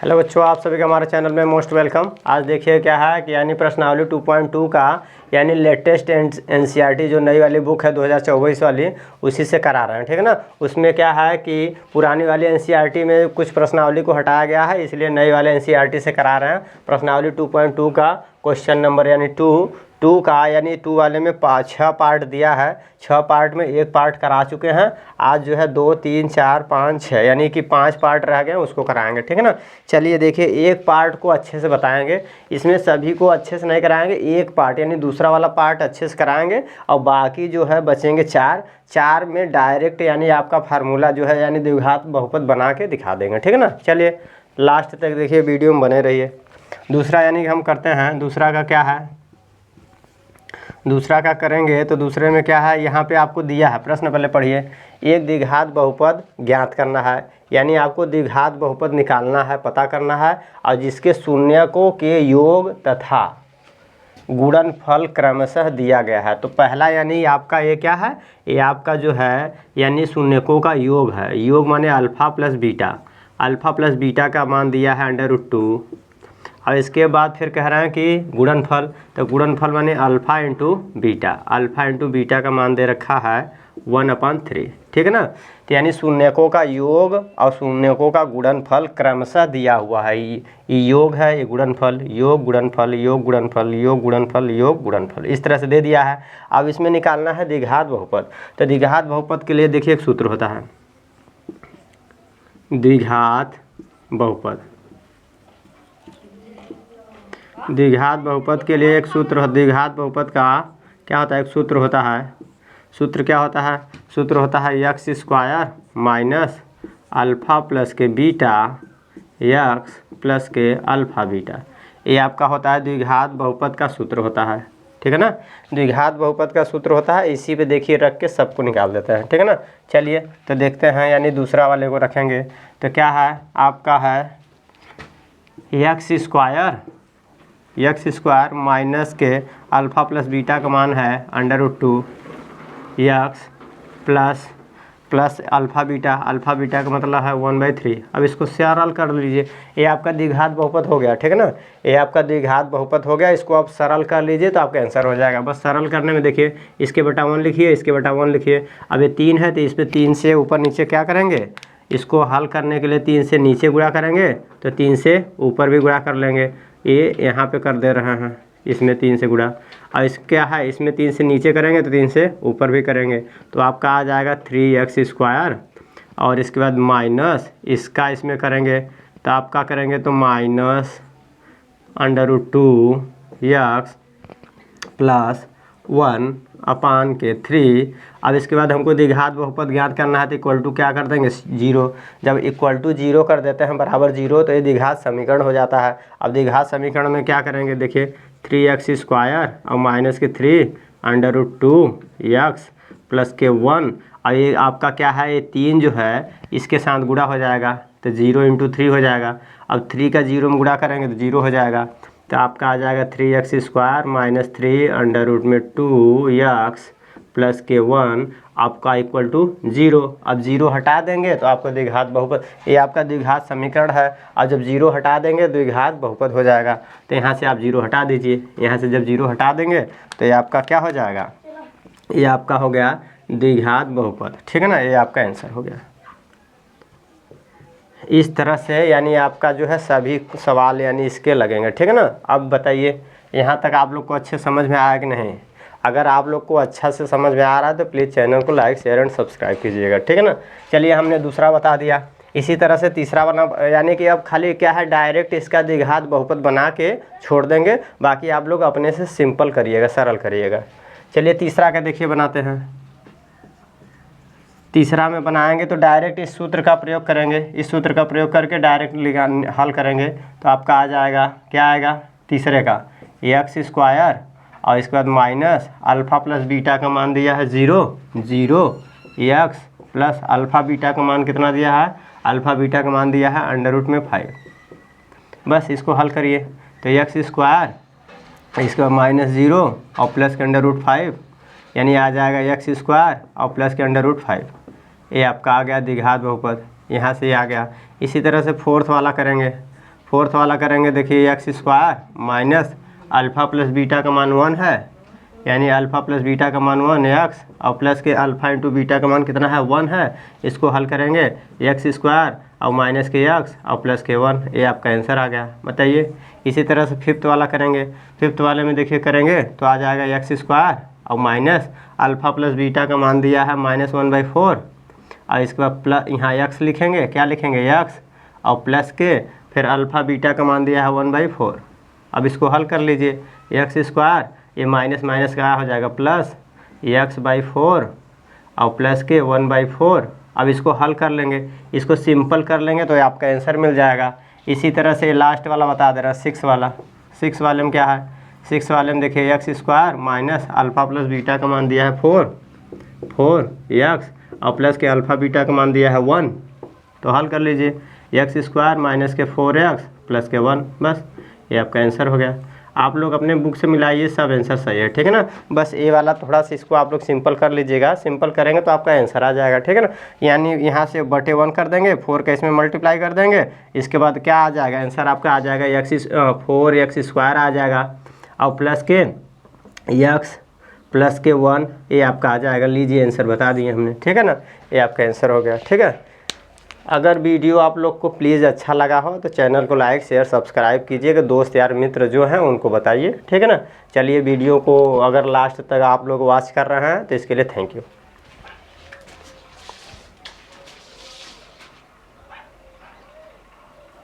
Hello बच्चों, आप सभी का हमारे चैनल में मोस्ट वेलकम। आज देखिए क्या है कि यानी प्रश्नावली 2.2 का यानी लेटेस्ट एनसीईआरटी जो नई वाली बुक है 2024 वाली, उसी से करा रहे हैं। ठीक है ना। उसमें क्या है कि पुरानी वाली एनसीईआरटी में कुछ प्रश्नावली को हटाया गया है, इसलिए नई वाले एनसीईआरटी से करा रहे हैं। प्रश्नावली 2.2 का क्वेश्चन नंबर यानी टू का यानी 2 वाले में 6 पार्ट दिया है। 6 पार्ट में एक पार्ट करा चुके हैं। आज जो है 2, 3, 4, 5, 6 यानी कि 5 पार्ट रह गए, उसको कराएंगे। ठीक है ना। चलिए देखिए, एक पार्ट को अच्छे से बताएंगे। इसमें सभी को अच्छे से नहीं कराएंगे, एक पार्ट यानी दूसरा वाला पार्ट अच्छे से कराएंगे और बाकी जो है बचेंगे 4 में डायरेक्ट यानी आपका फार्मूला जो है यानी द्विघात बहुपद बना के दिखा देंगे। ठीक है ना। चलिए लास्ट तक देखिए, वीडियो में बने रहिए। दूसरा यानी कि हम करते हैं, दूसरा का क्या है, दूसरा का करेंगे तो दूसरे में क्या है, यहाँ पे आपको दिया है प्रश्न, पहले पढ़िए। एक द्विघात बहुपद ज्ञात करना है, यानी आपको द्विघात बहुपद निकालना है, पता करना है, और जिसके शून्यकों के योग तथा गुणनफल क्रमशः दिया गया है। तो पहला यानी आपका ये क्या है, ये आपका जो है यानी शून्यकों का योग है। योग माने alpha plus beta, alpha plus beta का मान दिया है √2। और इसके बाद फिर कह रहे हैं कि गुणनफल, तो गुणनफल माने alpha into beta, alpha into beta का मान दे रखा है 1/3। ठीक है ना। तो यानी शून्यकों का योग और शून्यकों का गुणनफल क्रमशः दिया हुआ है। ये योग है, ये गुणनफल, योग गुणनफल, योग गुणनफल, योग गुणनफल, योग गुणनफल, इस तरह से दे दिया है। अब इसमें निकालना है द्विघात बहुपद। तो द्विघात बहुपद के लिए देखिए एक सूत्र होता है, द्विघात बहुपद। द्विघात बहुपद के लिए एक सूत्र, द्विघात बहुपद का क्या होता है, एक सूत्र होता है। सूत्र क्या होता है, सूत्र होता है x² माइनस अल्फ़ा प्लस के बीटा x प्लस के अल्फ़ा बीटा। ये आपका होता है द्विघात बहुपद का सूत्र होता है। ठीक है ना। द्विघात बहुपद का सूत्र होता है, इसी पे देखिए रख के सबको निकाल देते हैं। ठीक है ना। चलिए तो देखते हैं, यानी दूसरा वाले को रखेंगे तो क्या है आपका है x² माइनस के अल्फ़ा प्लस बीटा का मान है √2 x प्लस अल्फ़ा बीटा का मतलब है 1/3। अब इसको सरल कर लीजिए, ये आपका द्विघात बहुपद हो गया। ठीक है ना। ये आपका द्विघात बहुपद हो गया, इसको आप सरल कर लीजिए तो आपका आंसर हो जाएगा। बस सरल करने में देखिए, इसके बटा 1 लिखिए, इसके बटा 1 लिखिए। अब ये 3 है तो इस पर 3 से ऊपर नीचे क्या करेंगे, इसको हल करने के लिए 3 से नीचे गुणा करेंगे तो 3 से ऊपर भी गुणा कर लेंगे। ये यहाँ पे कर दे रहे हैं, इसमें 3 से गुणा, और इस क्या है, इसमें 3 से नीचे करेंगे तो 3 से ऊपर भी करेंगे, तो आपका आ जाएगा 3x²। और इसके बाद माइनस इसका इसमें करेंगे तो आपका करेंगे तो माइनस √2x प्लस 1/3। अब इसके बाद हमको द्विघात बहुपद ज्ञात करना है तो इक्वल टू क्या कर देंगे, 0। जब इक्वल टू 0 कर देते हैं बराबर 0 तो ये द्विघात समीकरण हो जाता है। अब द्विघात समीकरण में क्या करेंगे, देखिए 3x² और माइनस के 3 √2x प्लस के 1, और ये आपका क्या है, ये 3 जो है इसके साथ गुणा हो जाएगा तो 0 × 3 हो जाएगा। अब 3 का 0 में गुणा करेंगे तो 0 हो जाएगा, तो आपका आ जाएगा 3x² माइनस 3 √2x प्लस के 1 आपका इक्वल टू 0। अब 0 हटा देंगे तो आपका द्विघात बहुपद, ये आपका द्विघात समीकरण है। अब जब 0 हटा देंगे द्विघात बहुपद हो जाएगा। तो यहाँ से आप 0 हटा दीजिए, यहाँ से जब 0 हटा देंगे तो ये आपका क्या हो जाएगा, ये आपका हो गया द्विघात बहुपद। ठीक है ना। ये आपका आंसर हो गया। इस तरह से यानी आपका जो है सभी सवाल यानी इसके लगेंगे। ठीक है ना। अब बताइए यहाँ तक आप लोग को अच्छे समझ में आया कि नहीं। अगर आप लोग को अच्छा से समझ में आ रहा है तो प्लीज़ चैनल को लाइक शेयर एंड सब्सक्राइब कीजिएगा। ठीक है ना। चलिए हमने दूसरा बता दिया, इसी तरह से तीसरा बना, यानी कि अब खाली क्या है, डायरेक्ट इसका द्विघात बहुपद बना के छोड़ देंगे, बाकी आप लोग अपने से सिंपल करिएगा, सरल करिएगा। चलिए तीसरा का देखिए बनाते हैं। तीसरा में बनाएंगे तो डायरेक्ट इस सूत्र का प्रयोग करेंगे, इस सूत्र का प्रयोग करके डायरेक्ट हल करेंगे तो आपका आ जाएगा, क्या आएगा तीसरे का, x² और इसके बाद माइनस अल्फ़ा प्लस बीटा का मान दिया है 0 x प्लस अल्फ़ा बीटा का मान कितना दिया है, अल्फ़ा बीटा का मान दिया है √5। बस इसको हल करिए तो x² इसके बाद -0 और प्लस के √5, यानी आ जाएगा x² और प्लस के √5। ये आपका आ गया द्विघात बहुपद, यहाँ से ये आ गया। इसी तरह से फोर्थ वाला करेंगे। फोर्थ वाला करेंगे, देखिए x square minus alpha plus beta का मान 1 है, यानी अल्फ़ा प्लस बीटा का मान 1 एक्स और प्लस के अल्फ़ा इंटू बीटा का मान कितना है 1 है। इसको हल करेंगे एक्स स्क्वायर और माइनस के एक्स और प्लस के 1, ये आपका आंसर आ गया। बताइए इसी तरह से फिफ्थ वाला करेंगे। फिफ्थ वाले में देखिए करेंगे तो आ जाएगा एक्स स्क्वायर और माइनस अल्फ़ा प्लस बीटा का मान दिया है -1/4 और इसके बाद प्लस यहाँ एक्स लिखेंगे, क्या लिखेंगे एक्स और प्लस के फिर अल्फ़ा बीटा का मान दिया है 1/4। अब इसको हल कर लीजिए, एक्स स्क्वायर ये माइनस माइनस का हो जाएगा प्लस x/4 और प्लस के 1/4। अब इसको हल कर लेंगे, इसको सिंपल कर लेंगे तो आपका आंसर मिल जाएगा। इसी तरह से लास्ट वाला बता दे रहा है 6 वाला। 6 वाले में क्या है, 6 वाले में देखिए x square minus alpha plus beta का मान दिया है 4 एक्स और प्लस के अल्फ़ा बीटा का मान दिया है 1। तो हल कर लीजिए, एक्स स्क्वायर माइनस के 4x प्लस के 1, बस ये आपका आंसर हो गया। आप लोग अपने बुक से मिलाइए, सब आंसर सही है, ठीक है ना। बस ए वाला थोड़ा सा इसको आप लोग सिंपल कर लीजिएगा, सिंपल करेंगे तो आपका आंसर आ जाएगा, ठीक है ना। यानी यहाँ से बटे 1 कर देंगे, 4 का इसमें मल्टीप्लाई कर देंगे, इसके बाद क्या आ जाएगा आंसर आपका, आ जाएगा 4x स्क्वायर आ जाएगा और प्लस के x प्लस के 1, ये आपका आ जाएगा। लीजिए आंसर बता दिए हमने, ठीक है ना, ये आपका आंसर हो गया, ठीक है। अगर वीडियो आप लोग को प्लीज़ अच्छा लगा हो तो चैनल को लाइक शेयर सब्सक्राइब कीजिएगा, दोस्त यार मित्र जो हैं उनको बताइए, ठीक है ना। चलिए वीडियो को अगर लास्ट तक आप लोग वॉच कर रहे हैं तो इसके लिए थैंक यू।